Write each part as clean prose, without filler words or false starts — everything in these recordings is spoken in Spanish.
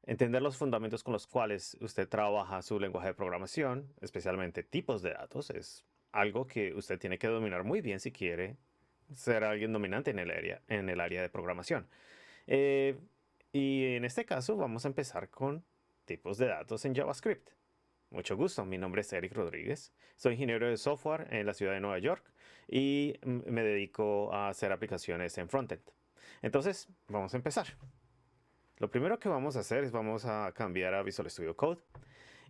Entender los fundamentos con los cuales usted trabaja su lenguaje de programación, especialmente tipos de datos, es algo que usted tiene que dominar muy bien si quiere ser alguien dominante en el área de programación. Eh, y en este caso vamos a empezar con tipos de datos en JavaScript. Mucho gusto, mi nombre es Eric Rodríguez, soy ingeniero de software en la ciudad de Nueva York y me dedico a hacer aplicaciones en frontend. Entonces, vamos a empezar. Lo primero que vamos a hacer es vamos a cambiar a Visual Studio Code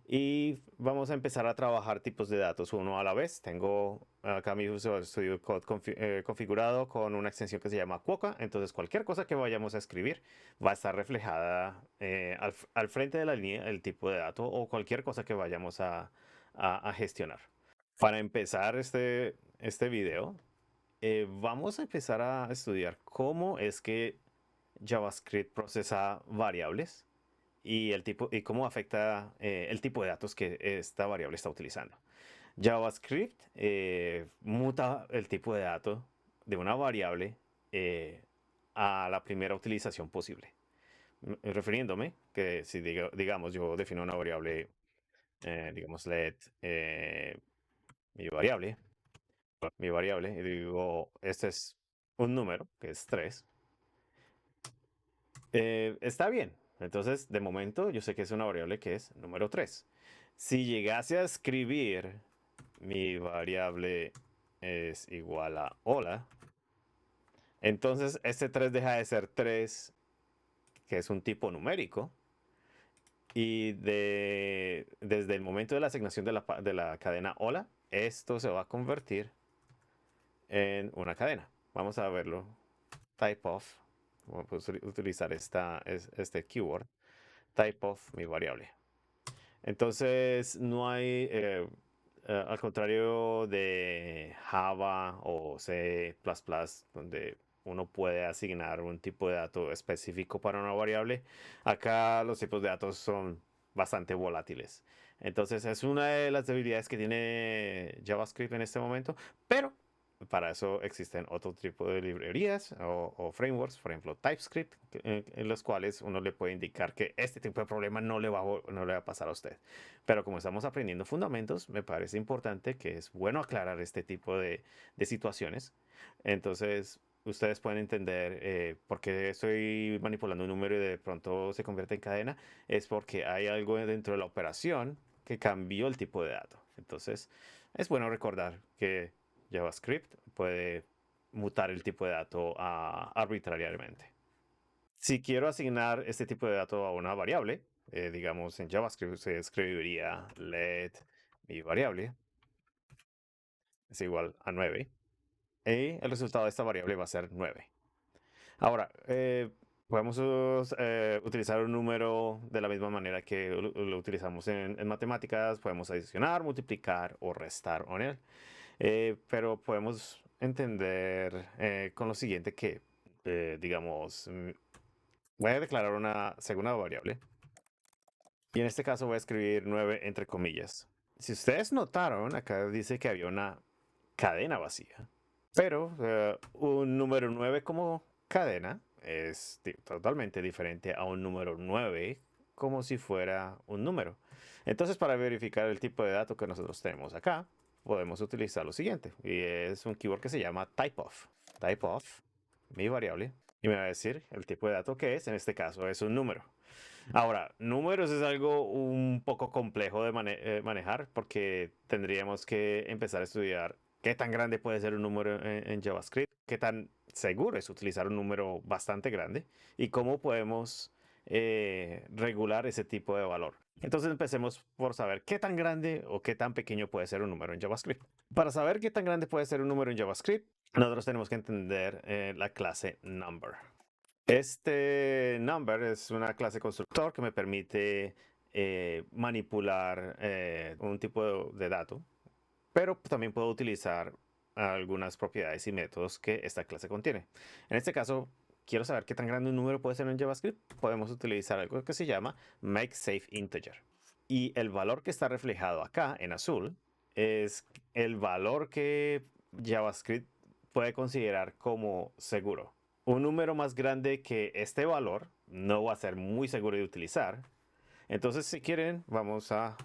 y vamos a empezar a trabajar tipos de datos uno a la vez. Tengo acá mi Visual Studio Code configurado con una extensión que se llama Quokka. Entonces cualquier cosa que vayamos a escribir va a estar reflejada al frente de la línea, el tipo de dato o cualquier cosa que vayamos a gestionar. Para empezar este video, vamos a empezar a estudiar cómo es que JavaScript procesa variables y el tipo y cómo afecta el tipo de datos que esta variable está utilizando. JavaScript muta el tipo de dato de una variable a la primera utilización posible. Refiriéndome que si digamos yo defino una variable, digamos let mi mi variable, y digo, este es un número, que es 3. Está bien. Entonces, de momento, yo sé que es una variable que es número 3. Si llegase a escribir mi variable es igual a hola, entonces este 3 deja de ser 3, que es un tipo numérico, y desde el momento de la asignación de la cadena hola, esto se va a convertir en una cadena. Vamos a verlo. Type of. Vamos a utilizar este keyword. Type of mi variable. Entonces, no hay, al contrario de Java o C++, donde uno puede asignar un tipo de dato específico para una variable, acá los tipos de datos son bastante volátiles. Entonces, es una de las debilidades que tiene JavaScript en este momento, pero para eso existen otro tipo de librerías o frameworks, por ejemplo TypeScript, en los cuales uno le puede indicar que este tipo de problema no le va a pasar a usted. Pero como estamos aprendiendo fundamentos, me parece importante que es bueno aclarar este tipo de situaciones. Entonces, ustedes pueden entender por qué estoy manipulando un número y de pronto se convierte en cadena. Es porque hay algo dentro de la operación que cambió el tipo de dato. Entonces, es bueno recordar que JavaScript puede mutar el tipo de dato arbitrariamente. Si quiero asignar este tipo de dato a una variable, digamos en JavaScript se escribiría let mi variable es igual a 9 y el resultado de esta variable va a ser 9. Ahora, podemos utilizar un número de la misma manera que lo utilizamos en matemáticas. Podemos adicionar, multiplicar o restar con él. Pero podemos entender con lo siguiente que, digamos, voy a declarar una segunda variable y en este caso voy a escribir 9 entre comillas. Si ustedes notaron, acá dice que había una cadena vacía, pero un número 9 como cadena es totalmente diferente a un número 9 como si fuera un número. Entonces, para verificar el tipo de dato que nosotros tenemos acá, podemos utilizar lo siguiente, y es un keyword que se llama typeof. Typeof, mi variable, y me va a decir el tipo de dato que es, en este caso es un número. Ahora, números es algo un poco complejo de manejar porque tendríamos que empezar a estudiar qué tan grande puede ser un número en JavaScript, qué tan seguro es utilizar un número bastante grande y cómo podemos regular ese tipo de valor. Entonces empecemos por saber qué tan grande o qué tan pequeño puede ser un número en JavaScript. Para saber qué tan grande puede ser un número en JavaScript, nosotros tenemos que entender la clase number. Este number es una clase constructor que me permite manipular un tipo de dato, pero también puedo utilizar algunas propiedades y métodos que esta clase contiene. En este caso, quiero saber qué tan grande un número puede ser en JavaScript. Podemos utilizar algo que se llama makeSafeInteger. Y el valor que está reflejado acá en azul es el valor que JavaScript puede considerar como seguro. Un número más grande que este valor no va a ser muy seguro de utilizar. Entonces, si quieren, vamos a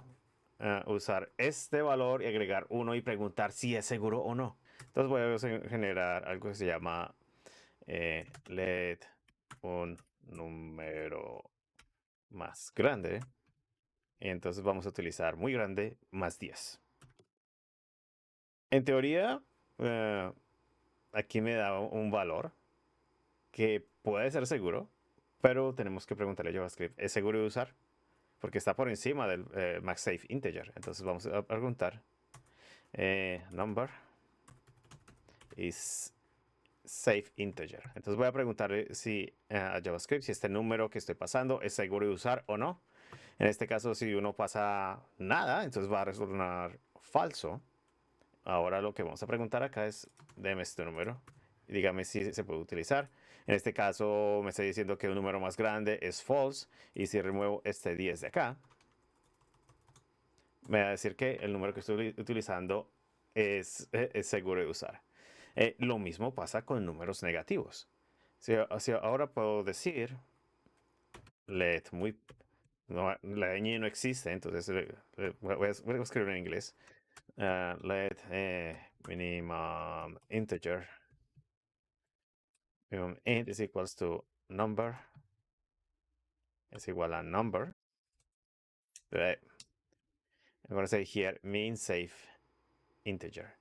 usar este valor y agregar 1 y preguntar si es seguro o no. Entonces voy a generar algo que se llama let un número más grande. Y entonces vamos a utilizar muy grande más 10. En teoría, aquí me da un valor que puede ser seguro, pero tenemos que preguntarle a JavaScript, ¿es seguro de usar? Porque está por encima del MaxSafe integer. Entonces vamos a preguntar number is safe integer. Entonces voy a preguntarle si a JavaScript si este número que estoy pasando es seguro de usar o no. En este caso, si uno pasa nada, entonces va a retornar falso. Ahora lo que vamos a preguntar acá es, deme este número y dígame si se puede utilizar. En este caso me está diciendo que un número más grande es false y si remuevo este 10 de acá, me va a decir que el número que estoy utilizando es seguro de usar. Lo mismo pasa con números negativos. Si ahora puedo decir let muy... No, la ñ no existe, entonces voy a escribir en inglés. Let minimum integer minimum int is equals to number es igual a number. I'm going to say here mean safe integer.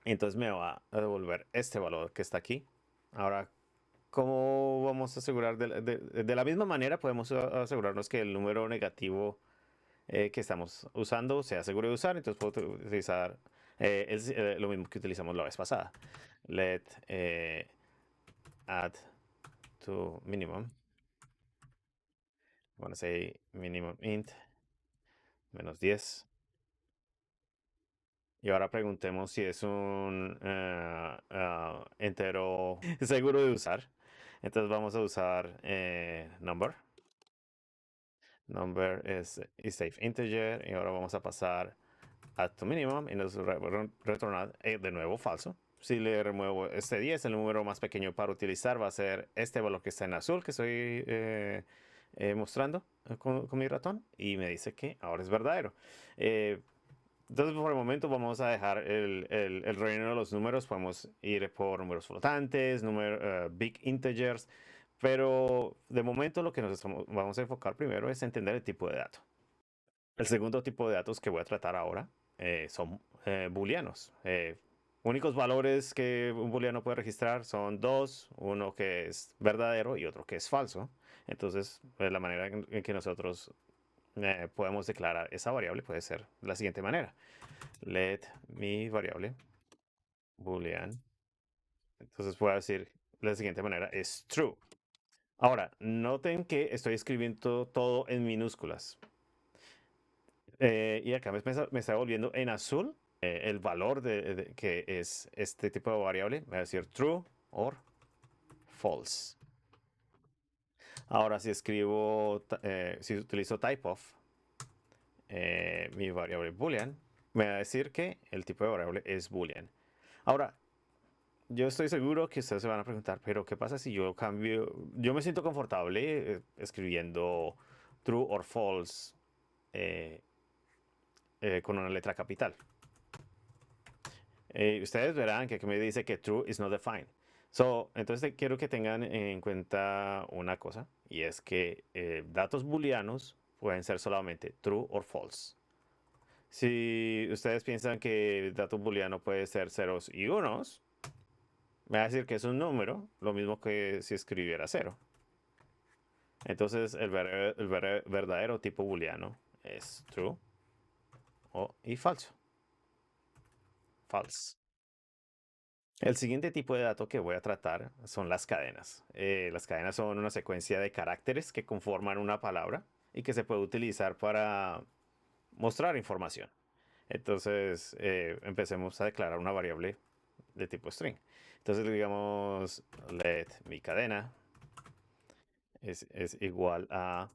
Entonces me va a devolver este valor que está aquí. Ahora, ¿cómo vamos a asegurar? De la misma manera podemos asegurarnos que el número negativo que estamos usando sea seguro de usar. Entonces puedo utilizar lo mismo que utilizamos la vez pasada. Let add to minimum. I'm going to say minimum int menos 10. Y ahora preguntemos si es un entero seguro de usar. Entonces vamos a usar number. Number is safe integer. Y ahora vamos a pasar add to minimum y nos retornar de nuevo falso. Si le remuevo este 10, el número más pequeño para utilizar va a ser este valor que está en azul que estoy mostrando con mi ratón. Y me dice que ahora es verdadero. Entonces, por el momento vamos a dejar el reino de los números. Podemos ir por números flotantes, big integers. Pero de momento lo que vamos a enfocar primero es entender el tipo de dato. El segundo tipo de datos que voy a tratar ahora son booleanos. Únicos valores que un booleano puede registrar son dos, uno que es verdadero y otro que es falso. Entonces, la manera en que nosotros podemos declarar esa variable puede ser de la siguiente manera. Let mi variable boolean. Entonces puedo decir de la siguiente manera, es true. Ahora, noten que estoy escribiendo todo en minúsculas. Y acá me está volviendo en azul el valor que es este tipo de variable. Voy a decir true or false. Ahora, si escribo, si utilizo typeof, mi variable boolean, me va a decir que el tipo de variable es boolean. Ahora, yo estoy seguro que ustedes se van a preguntar, pero ¿qué pasa si yo cambio? Yo me siento confortable escribiendo true or false con una letra capital. Ustedes verán que aquí me dice que true is not defined. Entonces quiero que tengan en cuenta una cosa, y es que datos booleanos pueden ser solamente true or false. Si ustedes piensan que dato booleano puede ser ceros y unos, me va a decir que es un número, lo mismo que si escribiera cero. Entonces el verdadero tipo booleano es true y falso. False. El siguiente tipo de dato que voy a tratar son las cadenas. Las cadenas son una secuencia de caracteres que conforman una palabra y que se puede utilizar para mostrar información. Entonces empecemos a declarar una variable de tipo string. Entonces digamos let mi cadena es igual a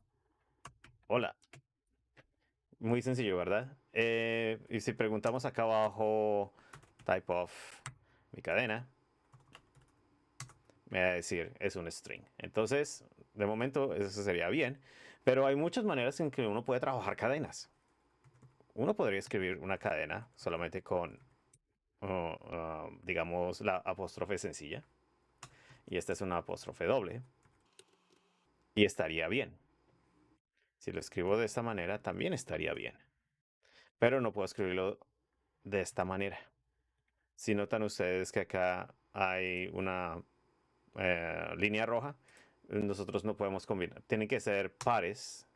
hola. Muy sencillo, ¿verdad? Y si preguntamos acá abajo type of mi cadena, me va a decir es un string. Entonces, de momento, eso sería bien. Pero hay muchas maneras en que uno puede trabajar cadenas. Uno podría escribir una cadena solamente con, digamos, la apóstrofe sencilla. Y esta es una apóstrofe doble. Y estaría bien. Si lo escribo de esta manera, también estaría bien. Pero no puedo escribirlo de esta manera. Si notan ustedes que acá hay una línea roja, nosotros no podemos combinar. Tienen que ser pares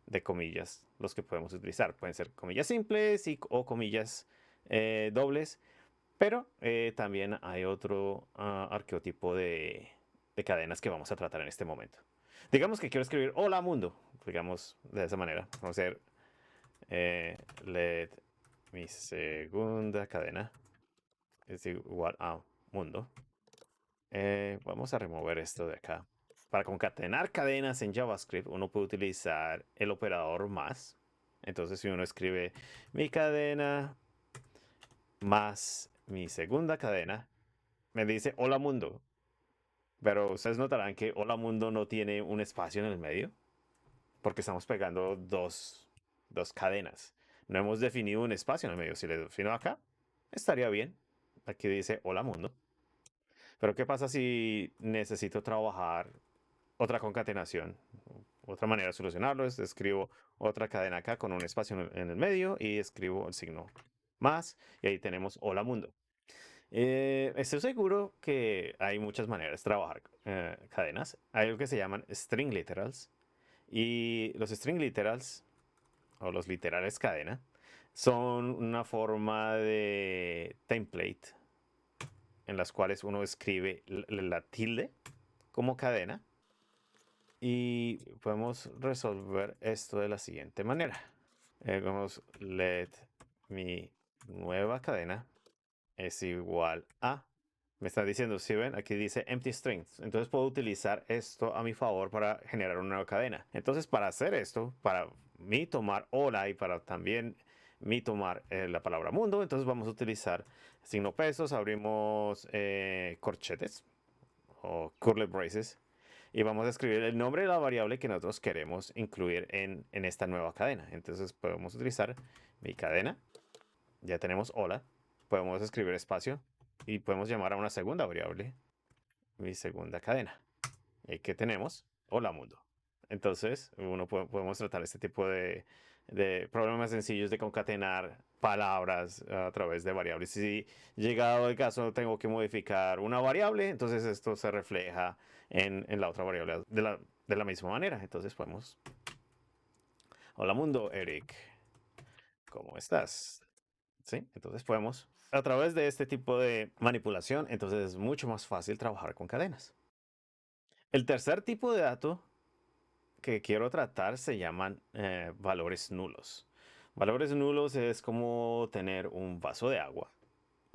de comillas los que podemos utilizar. Pueden ser comillas simples o comillas dobles, pero también hay otro arqueotipo de cadenas que vamos a tratar en este momento. Digamos que quiero escribir hola mundo, digamos de esa manera. Vamos a hacer let mi segunda cadena es igual a mundo. Vamos a remover esto de acá. Para concatenar cadenas en JavaScript, uno puede utilizar el operador más. Entonces, si uno escribe mi cadena más mi segunda cadena, me dice hola mundo. Pero ustedes notarán que hola mundo no tiene un espacio en el medio, porque estamos pegando dos cadenas. No hemos definido un espacio en el medio. Si le defino acá, estaría bien. Aquí dice hola mundo. Pero ¿qué pasa si necesito trabajar otra concatenación? Otra manera de solucionarlo es escribo otra cadena acá con un espacio en el medio y escribo el signo más y ahí tenemos hola mundo. Estoy seguro que hay muchas maneras de trabajar cadenas. Hay algo que se llaman string literals y los string literals o los literales cadena son una forma de template en las cuales uno escribe la tilde como cadena y podemos resolver esto de la siguiente manera. Vamos, let mi nueva cadena es igual a. Me está diciendo, si ven, aquí dice empty strings. Entonces puedo utilizar esto a mi favor para generar una nueva cadena. Entonces, para hacer esto, para mí tomar hola y para también mí tomar la palabra mundo, entonces vamos a utilizar signo pesos, abrimos corchetes o curly braces y vamos a escribir el nombre de la variable que nosotros queremos incluir en esta nueva cadena. Entonces podemos utilizar mi cadena, ya tenemos hola, podemos escribir espacio y podemos llamar a una segunda variable mi segunda cadena. Y aquí tenemos hola mundo. Entonces podemos tratar este tipo de problemas sencillos de concatenar palabras a través de variables. Si llegado el caso tengo que modificar una variable, entonces esto se refleja en la otra variable de la misma manera. Entonces podemos... Hola mundo, Eric. ¿Cómo estás? ¿Sí? Entonces podemos... A través de este tipo de manipulación, entonces es mucho más fácil trabajar con cadenas. El tercer tipo de dato que quiero tratar se llaman valores nulos. Valores nulos es como tener un vaso de agua,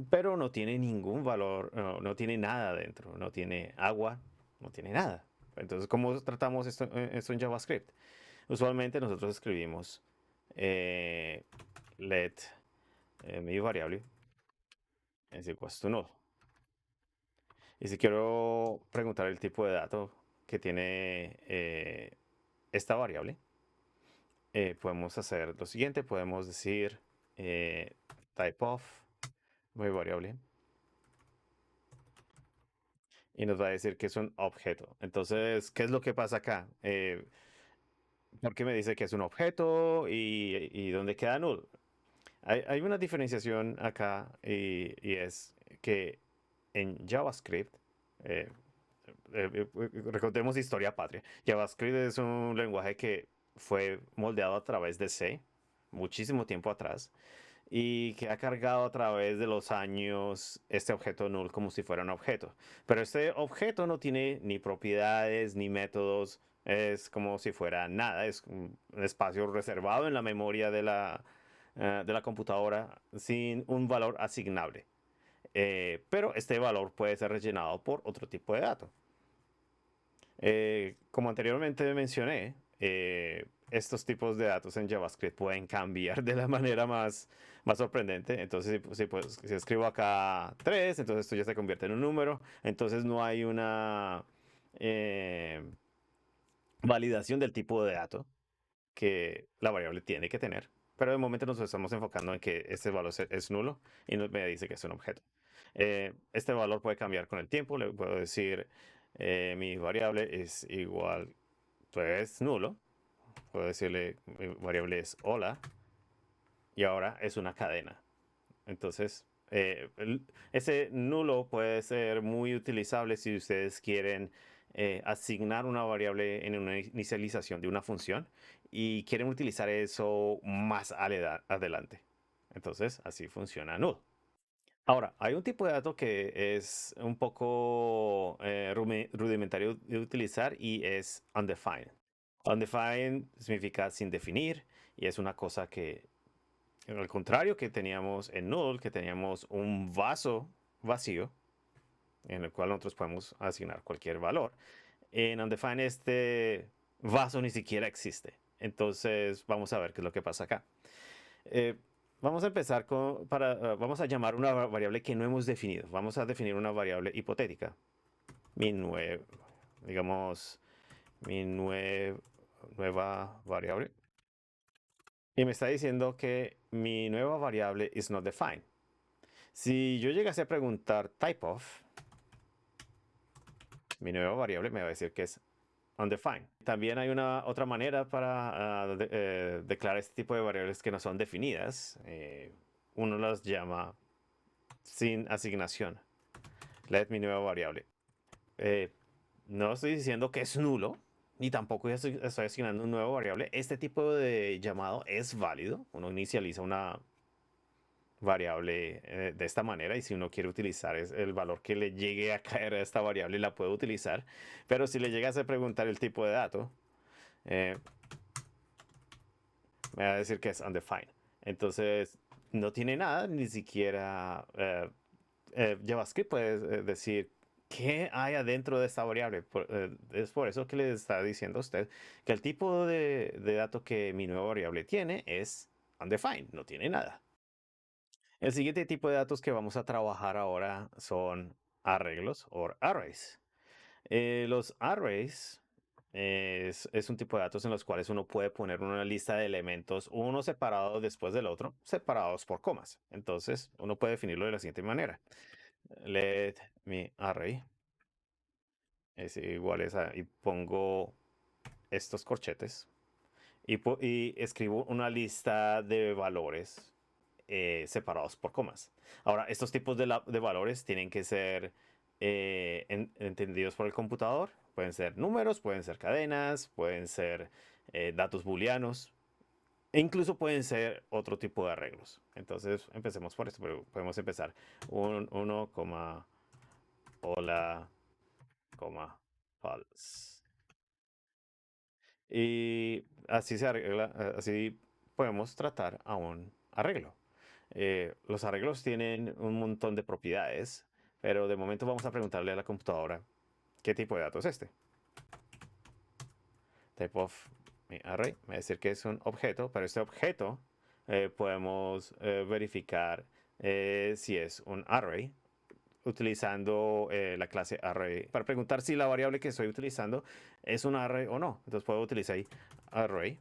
pero no tiene ningún valor, no tiene nada dentro, no tiene agua, no tiene nada. Entonces, ¿cómo tratamos esto en JavaScript? Usualmente nosotros escribimos let mi variable es igual to null. Y si quiero preguntar el tipo de dato que tiene esta variable, podemos hacer lo siguiente, podemos decir type of, muy variable, y nos va a decir que es un objeto. Entonces, ¿qué es lo que pasa acá? ¿Por qué me dice que es un objeto y dónde queda null? Hay una diferenciación acá y es que en JavaScript, eh, recordemos historia patria, JavaScript es un lenguaje que fue moldeado a través de C muchísimo tiempo atrás y que ha cargado a través de los años este objeto null como si fuera un objeto. Pero este objeto no tiene ni propiedades ni métodos, es como si fuera nada, es un espacio reservado en la memoria de la computadora sin un valor asignable. Pero este valor puede ser rellenado por otro tipo de dato. Como anteriormente mencioné, estos tipos de datos en JavaScript pueden cambiar de la manera más sorprendente. Entonces, si escribo acá 3, entonces esto ya se convierte en un número. Entonces no hay una validación del tipo de dato que la variable tiene que tener. Pero de momento nos estamos enfocando en que este valor es nulo y me dice que es un objeto. Este valor puede cambiar con el tiempo. Le puedo decir mi variable es igual, pues nulo. Puedo decirle mi variable es hola y ahora es una cadena. Entonces, ese nulo puede ser muy utilizable si ustedes quieren asignar una variable en una inicialización de una función y quieren utilizar eso más adelante. Entonces, así funciona null. Ahora, hay un tipo de dato que es un poco rudimentario de utilizar y es undefined. Undefined significa sin definir y es una cosa que, al contrario que teníamos en null, que teníamos un vaso vacío en el cual nosotros podemos asignar cualquier valor. En undefined este vaso ni siquiera existe. Entonces vamos a ver qué es lo que pasa acá. Vamos a empezar vamos a llamar una variable que no hemos definido. Vamos a definir una variable hipotética. Digamos, mi nueva variable. Y me está diciendo que mi nueva variable is not defined. Si yo llegase a preguntar type of, mi nueva variable me va a decir que es undefined. También hay otra manera para declarar este tipo de variables que no son definidas. Uno las llama sin asignación. Let mi nueva variable. No estoy diciendo que es nulo, ni tampoco estoy asignando una nueva variable. Este tipo de llamado es válido. Uno inicializa una variable de esta manera y si uno quiere utilizar el valor que le llegue a caer a esta variable la puede utilizar, pero si le llegas a preguntar el tipo de dato me va a decir que es undefined, entonces no tiene nada, ni siquiera JavaScript puede decir qué hay adentro de esta variable. Es por eso que le está diciendo a usted que el tipo de dato que mi nueva variable tiene es undefined, no tiene nada. El siguiente tipo de datos que vamos a trabajar ahora son arreglos o arrays. Los arrays es un tipo de datos en los cuales uno puede poner una lista de elementos, uno separado después del otro, separados por comas. Entonces, uno puede definirlo de la siguiente manera. Let mi array es igual a, y pongo estos corchetes y escribo una lista de valores separados por comas. Ahora, estos tipos de valores tienen que ser entendidos por el computador. Pueden ser números, pueden ser cadenas, pueden ser datos booleanos. E incluso pueden ser otro tipo de arreglos. Entonces, empecemos por esto. Pero podemos empezar 1, hola, false. Y así se arregla, así podemos tratar a un arreglo. Los arreglos tienen un montón de propiedades, pero de momento vamos a preguntarle a la computadora qué tipo de dato es este. Type of mi array, me va a decir que es un objeto, pero este objeto podemos verificar si es un array utilizando la clase array para preguntar si la variable que estoy utilizando es un array o no. Entonces puedo utilizar ahí array,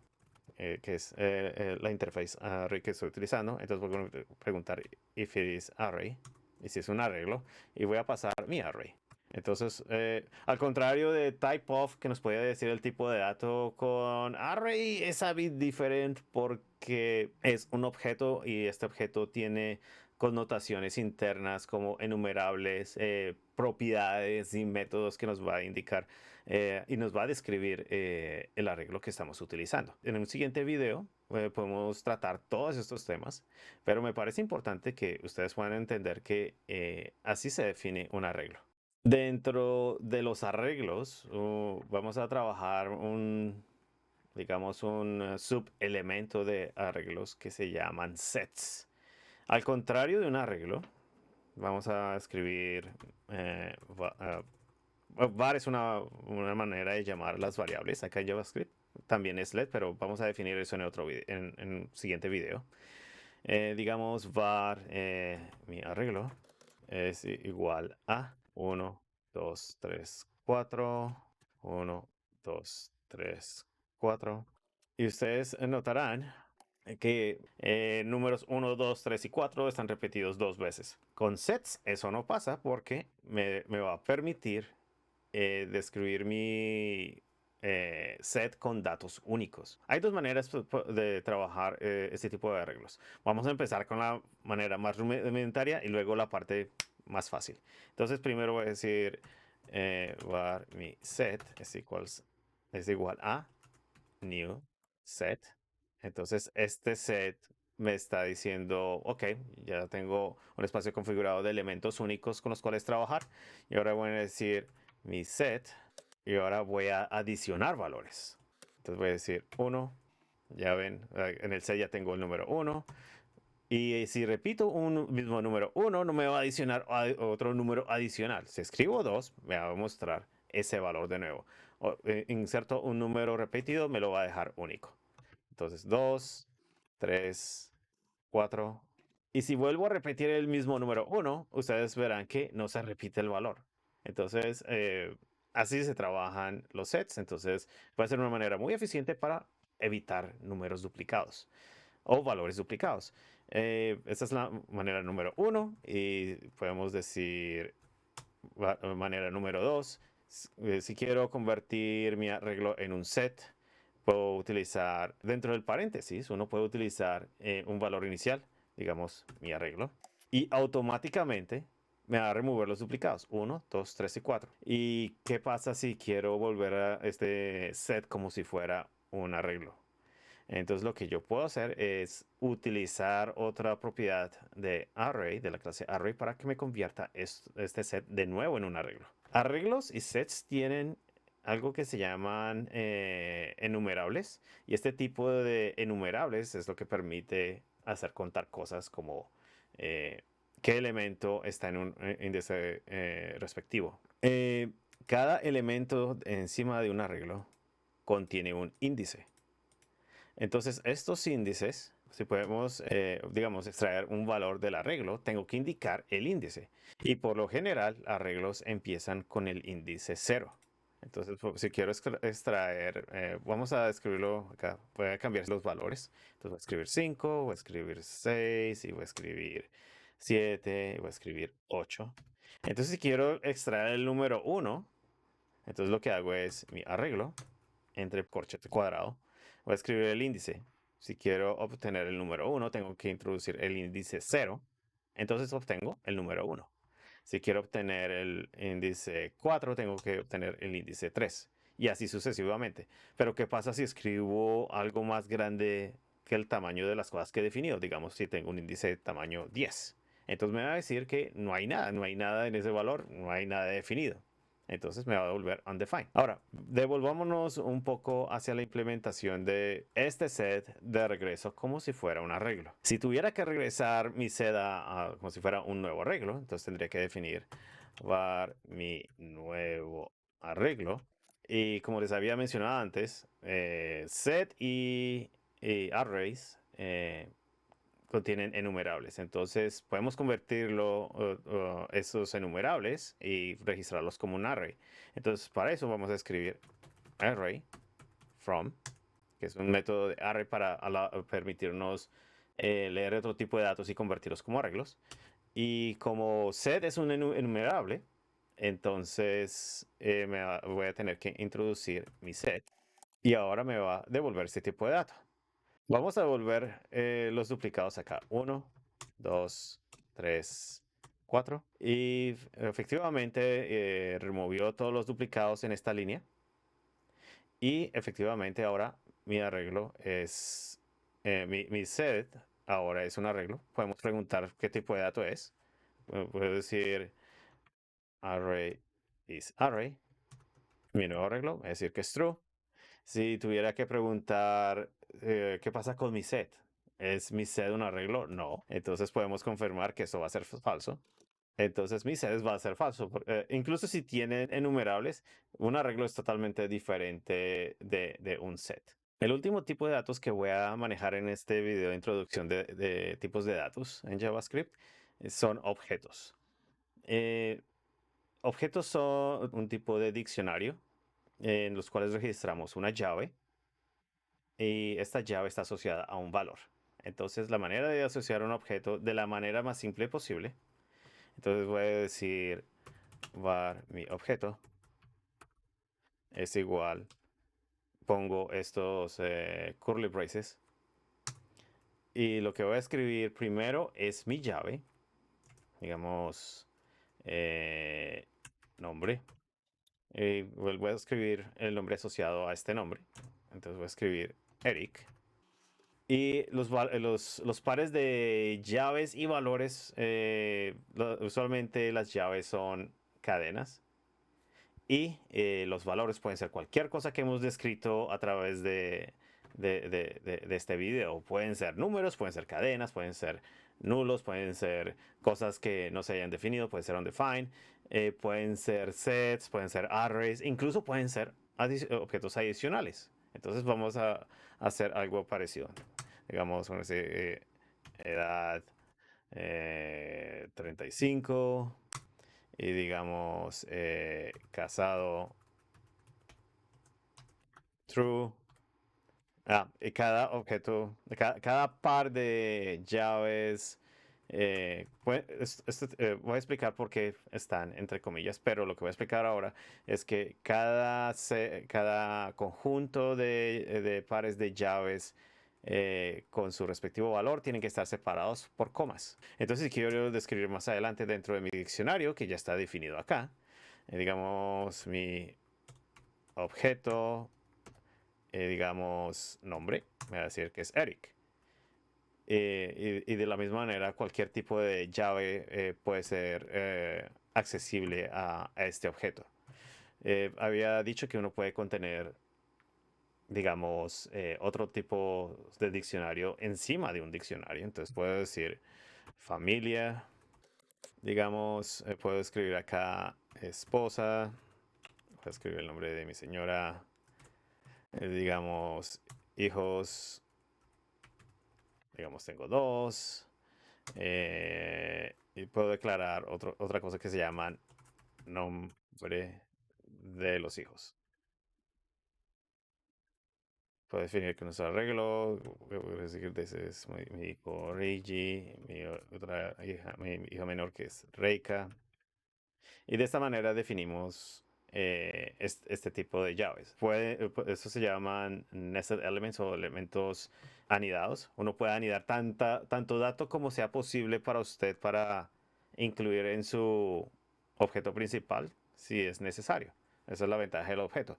que es la interface array que estoy utilizando. Entonces voy a preguntar if it is array, y si es un arreglo, y voy a pasar mi array. Entonces, al contrario de typeof, que nos puede decir el tipo de dato, con array es a bit diferente porque es un objeto y este objeto tiene connotaciones internas como enumerables, propiedades y métodos que nos va a indicar y nos va a describir el arreglo que estamos utilizando. En un siguiente video podemos tratar todos estos temas, pero me parece importante que ustedes puedan entender que así se define un arreglo. Dentro de los arreglos, vamos a trabajar digamos, un subelemento de arreglos que se llaman sets. Al contrario de un arreglo, vamos a escribir var es una manera de llamar las variables acá en JavaScript. también es LED, pero vamos a definir eso en otro en un siguiente video. Digamos var mi arreglo es igual a 1, 2, 3, 4, 1, 2, 3, 4. Y ustedes notarán que números 1, 2, 3 y 4 están repetidos dos veces. Con sets eso no pasa porque me va a permitir describir mi set con datos únicos. Hay dos maneras de trabajar este tipo de arreglos. Vamos a empezar con la manera más rudimentaria y luego la parte más fácil. Entonces primero voy a decir var mi set es igual a new set. Entonces este set me está diciendo, ok, ya tengo un espacio configurado de elementos únicos con los cuales trabajar. Y ahora voy a decir mi set y ahora voy a adicionar valores. Entonces voy a decir 1. Ya ven, en el set ya tengo el número 1. Y si repito un mismo número 1, no me va a adicionar otro número adicional. Si escribo 2, me va a mostrar ese valor de nuevo. O, inserto un número repetido, me lo va a dejar único. Entonces 2, 3, 4. Y si vuelvo a repetir el mismo número 1, ustedes verán que no se repite el valor. Entonces, así se trabajan los sets. Entonces, puede ser una manera muy eficiente para evitar números duplicados o valores duplicados. Esta es la manera número 1 y podemos decir manera número 2. Si quiero convertir mi arreglo en un set, puedo utilizar dentro del paréntesis, uno puede utilizar un valor inicial, digamos mi arreglo, y automáticamente me va a remover los duplicados, 1, 2, 3 y 4. ¿Y qué pasa si quiero volver a este set como si fuera un arreglo? Entonces lo que yo puedo hacer es utilizar otra propiedad de array, de la clase array, para que me convierta este set de nuevo en un arreglo. Arreglos y sets tienen algo que se llaman enumerables, y este tipo de enumerables es lo que permite hacer contar cosas como qué elemento está en un índice respectivo. Cada elemento encima de un arreglo contiene un índice. Entonces, estos índices, si podemos, digamos, extraer un valor del arreglo, tengo que indicar el índice. Y por lo general, arreglos empiezan con el índice 0. Entonces, si quiero extraer, vamos a escribirlo acá, voy a cambiar los valores. Entonces, voy a escribir 5, voy a escribir 6, y voy a escribir 7, y voy a escribir 8. Entonces, si quiero extraer el número 1, entonces lo que hago es mi arreglo, entre corchete cuadrado, voy a escribir el índice. Si quiero obtener el número 1, tengo que introducir el índice 0. Entonces obtengo el número 1. Si quiero obtener el índice 4, tengo que obtener el índice 3. Y así sucesivamente. Pero ¿qué pasa si escribo algo más grande que el tamaño de las cosas que he definido? Digamos, si tengo un índice de tamaño 10. Entonces me va a decir que no hay nada en ese valor, no hay nada definido. Entonces me va a devolver undefined. Ahora, devolvámonos un poco hacia la implementación de este set de regreso como si fuera un arreglo. Si tuviera que regresar mi set como si fuera un nuevo arreglo, entonces tendría que definir var mi nuevo arreglo. Y como les había mencionado antes, set y arrays contienen enumerables. Entonces podemos convertirlo, esos enumerables, y registrarlos como un array. Entonces para eso vamos a escribir array from, que es un método de array para permitirnos leer otro tipo de datos y convertirlos como arreglos. Y como set es un enumerable, entonces voy a tener que introducir mi set y ahora me va a devolver este tipo de datos. Vamos a devolver los duplicados acá. 1, 2, 3, 4. Y efectivamente removió todos los duplicados en esta línea. Y efectivamente ahora mi arreglo es, mi set ahora es un arreglo. Podemos preguntar qué tipo de dato es. Puedo decir array is array. Mi nuevo arreglo, es decir que es true. Si tuviera que preguntar qué pasa con mi set, ¿es mi set un arreglo? No. Entonces podemos confirmar que esto va a ser falso. entonces mi set va a ser falso. Incluso si tienen enumerables, un arreglo es totalmente diferente de un set. El último tipo de datos que voy a manejar en este video de introducción de tipos de datos en JavaScript son objetos. Eh, Objetos son un tipo de diccionario en los cuales registramos una llave y esta llave está asociada a un valor. Entonces, la manera de asociar un objeto de la manera más simple posible. Entonces voy a decir var mi objeto es igual, pongo estos curly braces y lo que voy a escribir primero es mi llave, digamos eh, nombre. Voy a escribir el nombre asociado a este nombre. Entonces voy a escribir Eric. Y los pares de llaves y valores, usualmente las llaves son cadenas. Y los valores pueden ser cualquier cosa que hemos descrito a través de este video. Pueden ser números, pueden ser cadenas, pueden ser nulos, pueden ser cosas que no se hayan definido, pueden ser undefined, pueden ser sets, pueden ser arrays, incluso pueden ser objetos adicionales. Entonces vamos a hacer algo parecido. Digamos, vamos a decir, edad 35 y digamos casado true. Y cada objeto, cada par de llaves, voy a explicar por qué están entre comillas, pero lo que voy a explicar ahora es que cada conjunto de pares de llaves con su respectivo valor tienen que estar separados por comas. Entonces, si quiero describir más adelante dentro de mi diccionario, que ya está definido acá, digamos mi objeto digamos, nombre, me va a decir que es Eric. Y de la misma manera, cualquier tipo de llave puede ser accesible a este objeto. Había dicho que uno puede contener, digamos, otro tipo de diccionario encima de un diccionario. Entonces puedo decir familia, digamos, puedo escribir acá esposa, puedo escribir el nombre de mi señora, digamos, hijos, digamos, tengo dos. Y puedo declarar otra cosa que se llama nombre de los hijos. Puedo definir que no es arreglo. Voy a decir que ese es mi hijo Reiji, mi otra hija, mi hija menor que es Reika. Y de esta manera definimos este tipo de llaves. Eso se llaman nested elements o elementos anidados. Uno puede anidar tanto dato como sea posible para usted para incluir en su objeto principal si es necesario. Esa es la ventaja del objeto.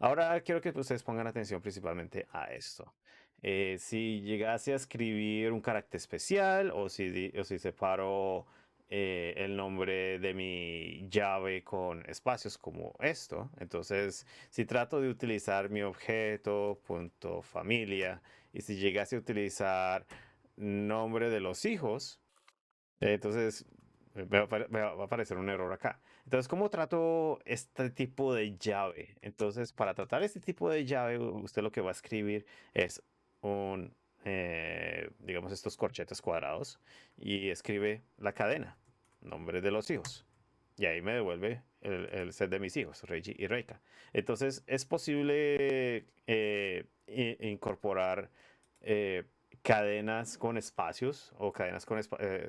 Ahora quiero que ustedes pongan atención principalmente a esto. Si llegase a escribir un carácter especial o si separo el nombre de mi llave con espacios como esto. Entonces, si trato de utilizar mi objeto, punto familia, y si llegase a utilizar nombre de los hijos, entonces me va a aparecer un error acá. Entonces, ¿cómo trato este tipo de llave? Entonces, para tratar este tipo de llave, usted lo que va a escribir es digamos, estos corchetes cuadrados y escribe la cadena, nombre de los hijos. Y ahí me devuelve el set de mis hijos, Reggie y Reika. Entonces, es posible incorporar eh, cadenas con espacios o cadenas con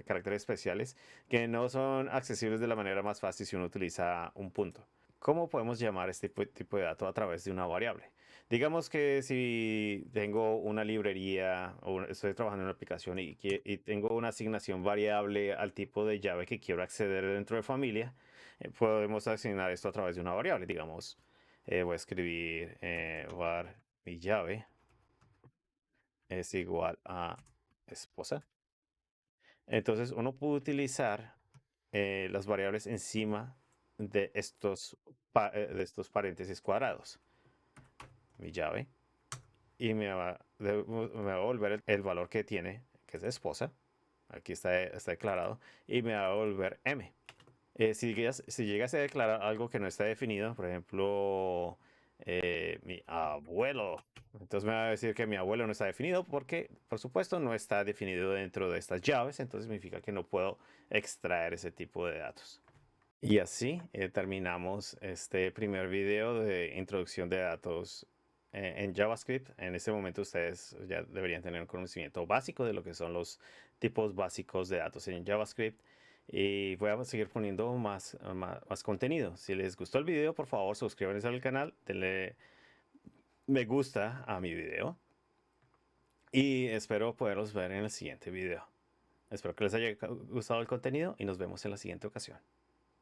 caracteres especiales que no son accesibles de la manera más fácil si uno utiliza un punto. ¿Cómo podemos llamar este tipo de dato a través de una variable? Digamos que si tengo una librería o estoy trabajando en una aplicación y tengo una asignación variable al tipo de llave que quiero acceder dentro de familia, podemos asignar esto a través de una variable. Digamos, voy a escribir var mi llave es igual a esposa. Entonces uno puede utilizar las variables encima de estos paréntesis cuadrados. Mi llave. Y me va a devolver el valor que tiene, que es esposa. aquí está declarado, y me va a devolver M. Si llegas a declarar algo que no está definido, por ejemplo, mi abuelo, entonces me va a decir que mi abuelo no está definido porque, por supuesto, no está definido dentro de estas llaves, entonces significa que no puedo extraer ese tipo de datos. Y así terminamos este primer video de introducción de datos en JavaScript. En este momento ustedes ya deberían tener un conocimiento básico de lo que son los tipos básicos de datos en JavaScript. Y voy a seguir poniendo más contenido. Si les gustó el video, por favor suscríbanse al canal, denle me gusta a mi video. Y espero poderlos ver en el siguiente video. Espero que les haya gustado el contenido y nos vemos en la siguiente ocasión.